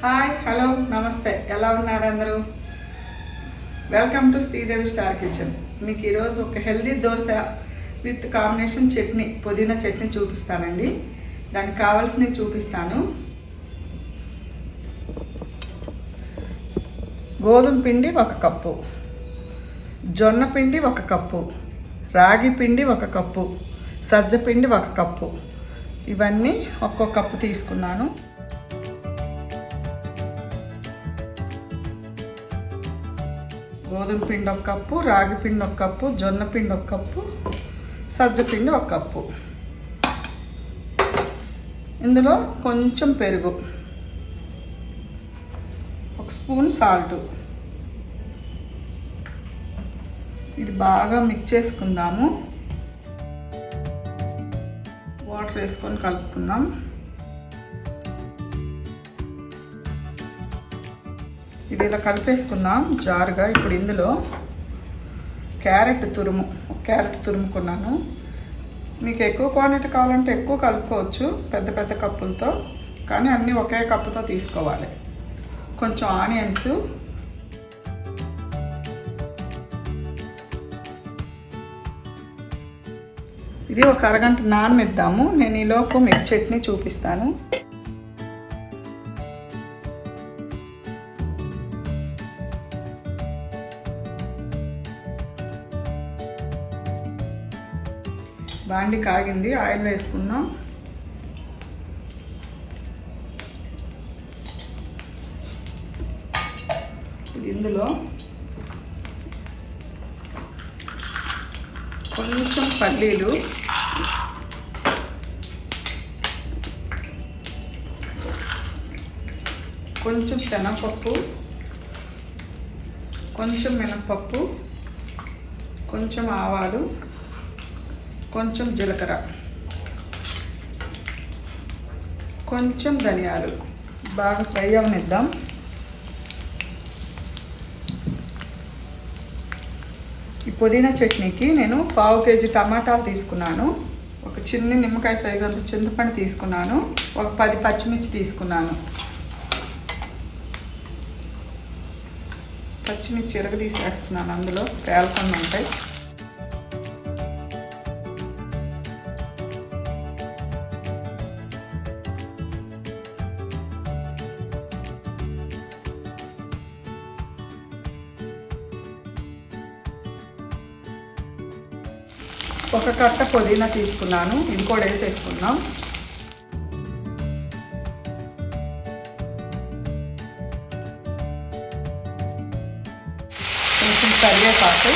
Hi hello నమస్తే, ఎలా ఉన్నారు అందరూ? Welcome to Sridevi star kitchen. మీకు ఈరోజు ఒక healthy dosa with combination chutney, పుదీనా చట్నీ చూపిస్తానండి. దానికి కావాల్సినవి చూపిస్తాను. గోధుమ పిండి 1 కప్పు, జొన్న పిండి 1 కప్పు, రాగి పిండి 1 కప్పు, సజ్జ పిండి 1 కప్పు. ఇవన్నీ ఒక్కొక్క కప్పు తీసుకున్నాను. గోధుమ పిండి 1 కప్పు, రాగి పిండి 1 కప్పు, జొన్న పిండి 1 కప్పు, సజ్జ పిండి 1 కప్పు. ఇందులో కొంచెం పెరుగు, 1 స్పూన్ సాల్ట్. ఇది బాగా మిక్స్ చేసుకుందాము. వాటర్ వేసుకొని కలుపుకుందాం. ఇది ఇలా కలిపేసుకున్నాం జారుగా. ఇప్పుడు ఇందులో క్యారెట్ తురుముకున్నాను. మీకు ఎక్కువ క్వాంటిటీ కావాలంటే ఎక్కువ కలుపుకోవచ్చు పెద్ద పెద్ద కప్పులతో, కానీ అన్నీ ఒకే కప్పుతో తీసుకోవాలి. కొంచెం ఆనియన్స్, ఇది ఒక అరగంట నానబెడదాము. నేను ఈలోపు మీకు చట్నీ చూపిస్తాను. బాండి కాగింది, ఆయిల్ వేసుకుందాం. ఇందులో కొంచెం పల్లీలు, కొంచెం శనగపప్పు, కొంచెం మినపప్పు, కొంచెం ఆవాలు, కొంచెం జీలకర్ర, కొంచెం ధనియాలు. బాగా ఫ్రై అవనిద్దాం. ఈ పుదీనా చట్నీకి నేను 1/2 కేజీ టమాటాలు తీసుకున్నాను, ఒక చిన్న నిమ్మకాయ సైజు అంత చింతపండు తీసుకున్నాను, ఒక 10 పచ్చిమిర్చి తీసుకున్నాను. పచ్చిమిర్చి తీసేస్తున్నాను, అందులో పేలకుండా ఉంటాయి. ఒక కట్ట పుదీనా తీసుకున్నాను, ఇది కూడా వేసేసుకుందాం. కొంచెం కరివేపాకు,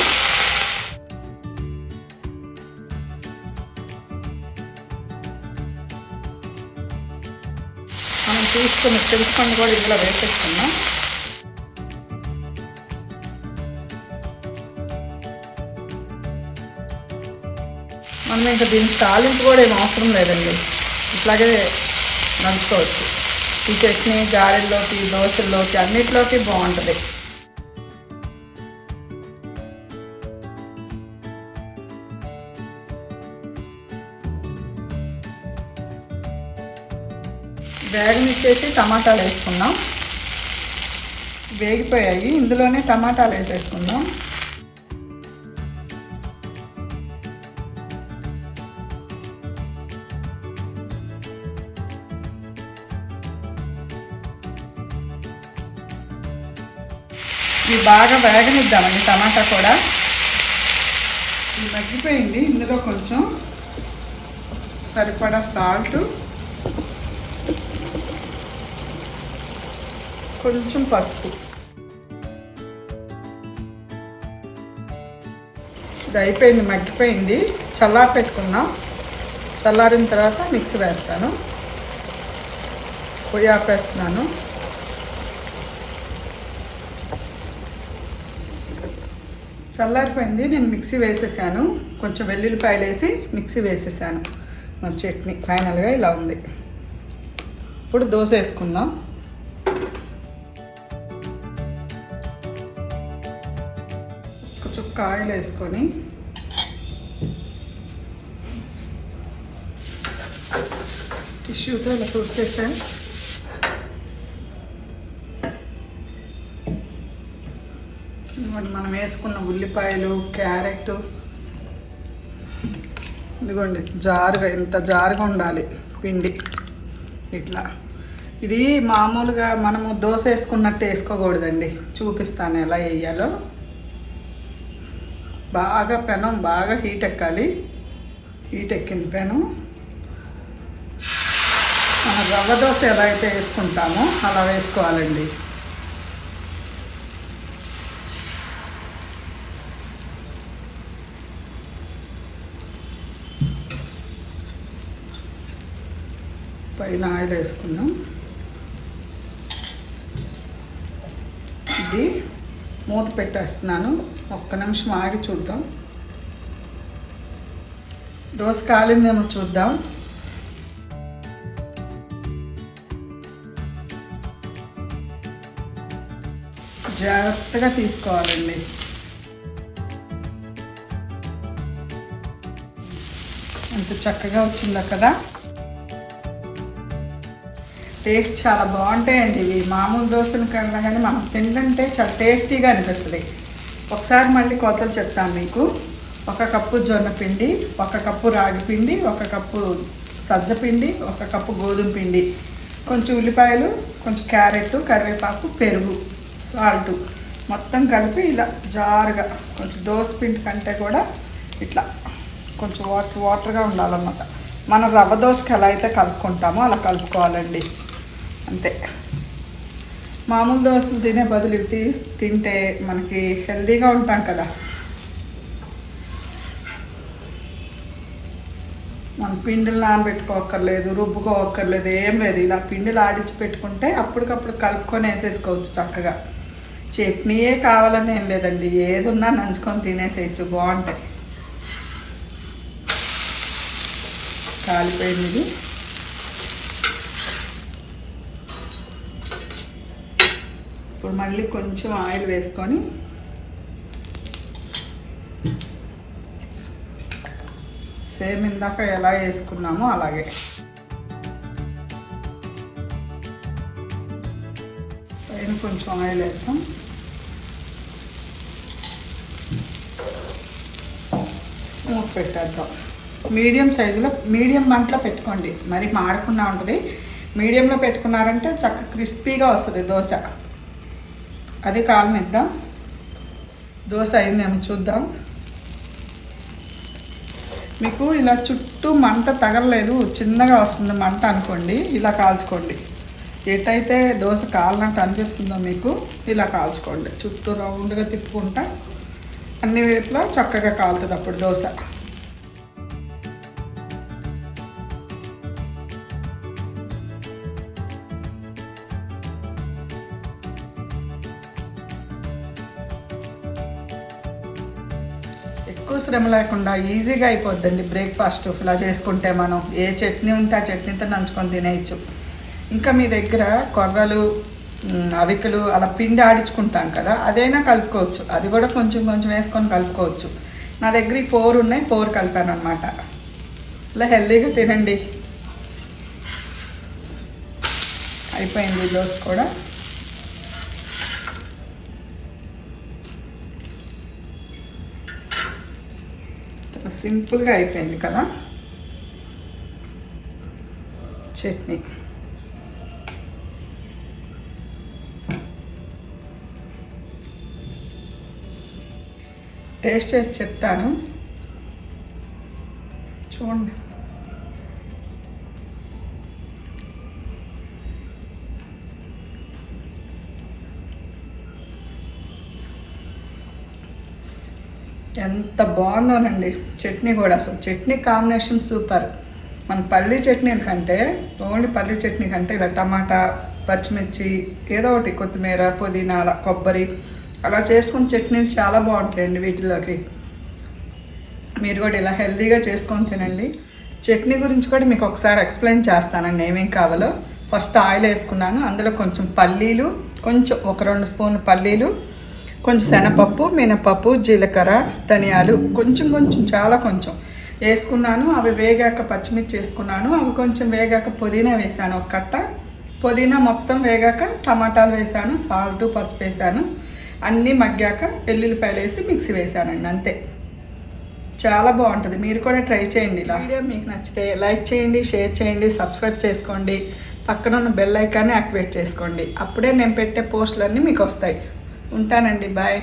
మనం తీసుకున్న చింతపండు కూడా ఇందులో వేసేసుకున్నాం. మనం ఇంకా దీనికి తాలింపు కూడా ఏం అవసరం లేదండి, ఇట్లాగే నంచుకోవచ్చు. ఈ చట్నీ గారెల్లోకి, దోశల్లోకి, అన్నిటిలోకి బాగుంటుంది. వేగనిచ్చేసి టమాటాలు వేసుకుందాం. వేగిపోయాయి, ఇందులోనే టమాటాలు వేసేసుకుందాం. ఇవి బాగా వేగనిద్దామండి. టమాటా కూడా ఇది మగ్గిపోయింది. ఇందులో కొంచెం సరిపడా సాల్ట్, కొంచెం పసుపు. ఇది అయిపోయింది, మగ్గిపోయింది. చల్లారి పెట్టుకుందాం. చల్లారిన తర్వాత మిక్సీ వేస్తాను. పొయ్యి ఆపేస్తున్నాను. చల్లారిపోయింది, నేను మిక్సీ వేసేసాను. కొంచెం వెల్లుల్లిపాయలు వేసి మిక్సీ వేసేసాను. మన చట్నీ ఫైనల్గా ఇలా ఉంది. ఇప్పుడు దోశ వేసుకుందాం. ఒక చుక్క ఆయిల్ వేసుకొని టిష్యూతో ఇలా తుడిసేసాను. మనం వేసుకున్న ఉల్లిపాయలు, క్యారెట్, ఇదిగోండి జారుగా, ఇంత జారుగా ఉండాలి పిండి. ఇట్లా ఇది మామూలుగా మనము దోశ వేసుకున్నట్టు వేసుకోకూడదండి. చూపిస్తాను ఎలా వేయాలో. బాగా పెనం బాగా హీట్ ఎక్కాలి. హీట్ ఎక్కిన పెనం మన రవ్వ దోశ ఎలా అయితే వేసుకుంటామో అలా వేసుకోవాలండి. పైన ఆయిల్ వేసుకుందాం. ఇది మూత పెట్టేస్తున్నాను. ఒక్క నిమిషం ఆగి చూద్దాం. దోశ కాలిందేమో చూద్దాం. జాగ్రత్తగా తీసుకోవాలండి. ఎంత చక్కగా వచ్చిందో కదా. టేస్ట్ చాలా బాగుంటాయండి ఇవి. మామూలు దోశల కన్నా కానీ మనం తింటుంటే చాలా టేస్టీగా అనిపిస్తుంది. ఒకసారి మళ్ళీ కొలతలు చెప్తాను మీకు. 1 కప్పు జొన్న పిండి, 1 కప్పు రాగి పిండి, 1 కప్పు సజ్జ పిండి, 1 కప్పు గోధుమ పిండి, కొంచెం ఉల్లిపాయలు, కొంచెం క్యారెట్, కరివేపాకు, పెరుగు, సాల్ట్ మొత్తం కలిపి ఇలా జారుగా, కొంచెం దోశ పిండి కంటే కూడా ఇట్లా కొంచెం వాటర్గా ఉండాలన్నమాట. మనం రవ్వ దోశకి ఎలా అయితే కలుపుకుంటామో అలా కలుపుకోవాలండి. అంతే. మామూలు దోశలు తినే బదులు తింటే మనకి హెల్తీగా ఉంటాం కదా. మనం పిండిలు నానబెట్టుకోవక్కర్లేదు, రుబ్బుకోవక్కర్లేదు, ఏం లేదు. ఇలా పిండిలు ఆడించి పెట్టుకుంటే అప్పటికప్పుడు కలుపుకొని వేసేసుకోవచ్చు చక్కగా. చట్నీయే కావాలని ఏం లేదండి, ఏది ఉన్నా నంచుకొని తినేసేయచ్చు, బాగుంటాయి. కాలిపోయింది ఇది. ఇప్పుడు మళ్ళీ కొంచెం ఆయిల్ వేసుకొని సేమ్ ఇందాక ఎలా వేసుకున్నామో అలాగే పైన కొంచెం ఆయిల్ వేస్తాం. మూత పెట్టేద్దాం. మీడియం సైజులో, మీడియం మంటలో పెట్టుకోండి. మరి మాడకుండా ఉంటుంది. మీడియంలో పెట్టుకున్నారంటే చక్కగా క్రిస్పీగా వస్తుంది దోశ. అది కాలనిద్దాం. దోశ అయిందేమో చూద్దాం. మీకు ఇలా చుట్టూ మంట తగలలేదు, చిన్నగా వస్తుంది మంట అనుకోండి, ఇలా కాల్చుకోండి. ఎటైతే దోశ కాలినట్టు అనిపిస్తుందో మీకు ఇలా కాల్చుకోండి. చుట్టూ రౌండ్గా తిప్పుకుంటా అన్ని వైపులా చక్కగా కాలుతుంది అప్పుడు దోశ. ఎక్కువ శ్రమ లేకుండా ఈజీగా అయిపోద్దండి బ్రేక్ఫాస్ట్ ఇలా చేసుకుంటే. మనం ఏ చట్నీ ఉంటే ఆ చట్నీతో నంచుకొని తినేయచ్చు. ఇంకా మీ దగ్గర కొర్రలు, అవికలు అలా పిండి ఆడించుకుంటాం కదా, అదైనా కలుపుకోవచ్చు. అది కూడా కొంచెం కొంచెం వేసుకొని కలుపుకోవచ్చు. నా దగ్గర ఈ 4 ఉన్నాయి, 4 కలిపాను అనమాట. ఇలా హెల్తీగా తినండి. అయిపోయింది దోశ కూడా. సింపుల్గా అయిపోయింది కదా చట్నీ. టేస్ట్ చేసి చెప్తాను, చూడండి. ఎంత బాగుందోనండి చట్నీ కూడా. అసలు చట్నీ కాంబినేషన్ సూపర్. మన పల్లీ చట్నీ కంటే, ఓన్లీ పల్లీ చట్నీ కంటే ఇలా టమాటా, పచ్చిమిర్చి, ఏదో ఒకటి కొత్తిమీర, పుదీనా, అలా కొబ్బరి అలా చేసుకుని చట్నీలు చాలా బాగుంటాయండి వీటిలోకి. మీరు కూడా ఇలా హెల్తీగా చేసుకొని తినండి. చట్నీ గురించి కూడా మీకు ఒకసారి ఎక్స్ప్లెయిన్ చేస్తానండి ఏమేం కావాలో. ఫస్ట్ ఆయిల్ వేసుకున్నాను, అందులో కొంచెం పల్లీలు, కొంచెం 1-2 స్పూన్లు పల్లీలు, కొంచెం శనగపప్పు, మినపప్పు, జీలకర్ర, ధనియాలు కొంచెం కొంచెం, చాలా కొంచెం వేసుకున్నాను. అవి వేగాక పచ్చిమిర్చి వేసుకున్నాను. అవి కొంచెం వేగాక పుదీనా వేసాను, 1 కట్ట పుదీనా. మొత్తం వేగాక టమాటాలు వేసాను, సాల్ట్, పసుపు వేసాను. అన్నీ మగ్గాక వెల్లుల్లిపాయలు వేసి మిక్సీ వేసానండి, అంతే. చాలా బాగుంటుంది, మీరు కూడా ట్రై చేయండి. ఇలా వీడియో మీకు నచ్చితే లైక్ చేయండి, షేర్ చేయండి, సబ్స్క్రైబ్ చేసుకోండి, పక్కన ఉన్న బెల్ ఐకాన్ని యాక్టివేట్ చేసుకోండి. అప్పుడే నేను పెట్టే పోస్టులన్నీ మీకు వస్తాయి. ఉంటానండి, బాయ్.